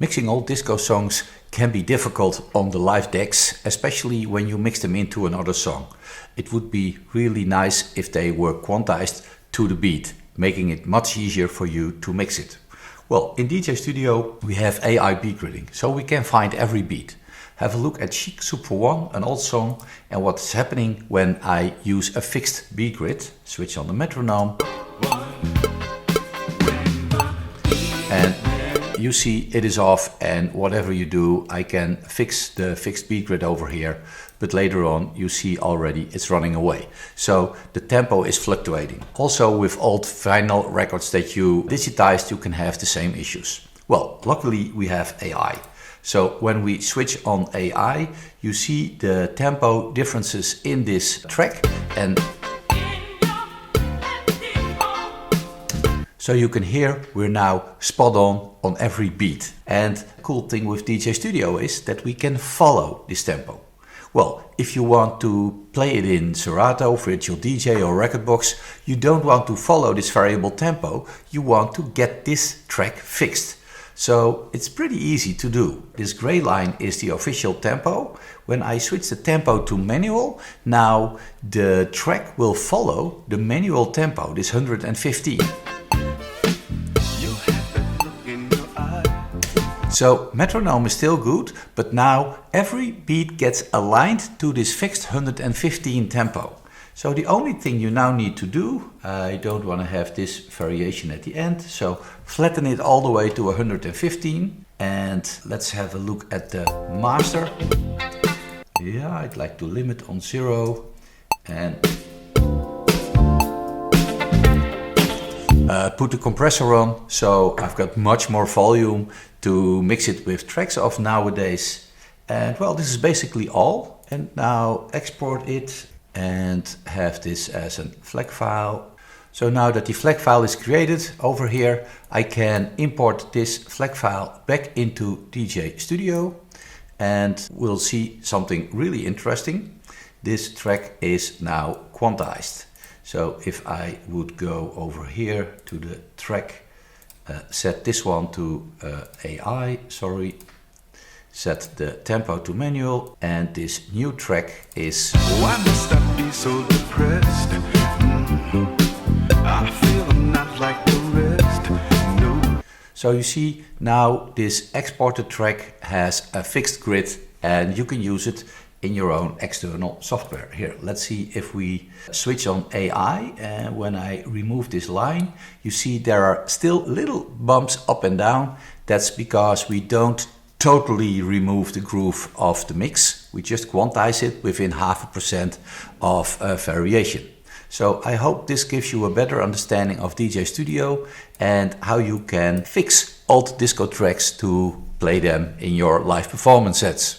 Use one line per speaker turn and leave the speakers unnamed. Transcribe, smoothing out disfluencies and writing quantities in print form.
Mixing old disco songs can be difficult on the live decks, especially when you mix them into another song. It would be really nice if they were quantized to the beat, making it much easier for you to mix it. Well, in DJ.Studio we have AI beat gridding, so we can find every beat. Have a look at Chic Super 1, an old song, and what's happening when I use a fixed beat grid. Switch on the metronome. And you see it is off, and whatever you do, I can fix the fixed beat grid over here, but later on you see already it's running away. So the tempo is fluctuating. Also with old vinyl records that you digitized, you can have the same issues. Well, luckily we have AI. So when we switch on AI, you see the tempo differences in this track, and so you can hear we're now spot on every beat. And the cool thing with DJ.Studio is that we can follow this tempo. Well, if you want to play it in Serato, Virtual DJ or rekordbox, you don't want to follow this variable tempo, you want to get this track fixed. So it's pretty easy to do. This gray line is the official tempo. When I switch the tempo to manual, now the track will follow the manual tempo, this 115. So metronome is still good, but now every beat gets aligned to this fixed 115 tempo. So the only thing you now need to do, I don't want to have this variation at the end, so flatten it all the way to 115, and let's have a look at the master. Yeah, I'd like to limit on 0 and put the compressor on, so I've got much more volume to mix it with tracks of nowadays. And well, this is basically all. And now export it and have this as a FLAC file. So now that the FLAC file is created over here, I can import this FLAC file back into DJ.Studio, and we'll see something really interesting. This track is now quantized. So if I would go over here to the track, set this one to AI, set the tempo to manual, and this new track is... Why must I be so depressed? I feel I'm not like the rest. No. So you see now this exported track has a fixed grid, and you can use it in your own external software. Here, let's see if we switch on AI, and when I remove this line, you see there are still little bumps up and down. That's because we don't totally remove the groove of the mix. We just quantize it within 0.5% of variation. So I hope this gives you a better understanding of DJ.Studio and how you can fix old disco tracks to play them in your live performance sets.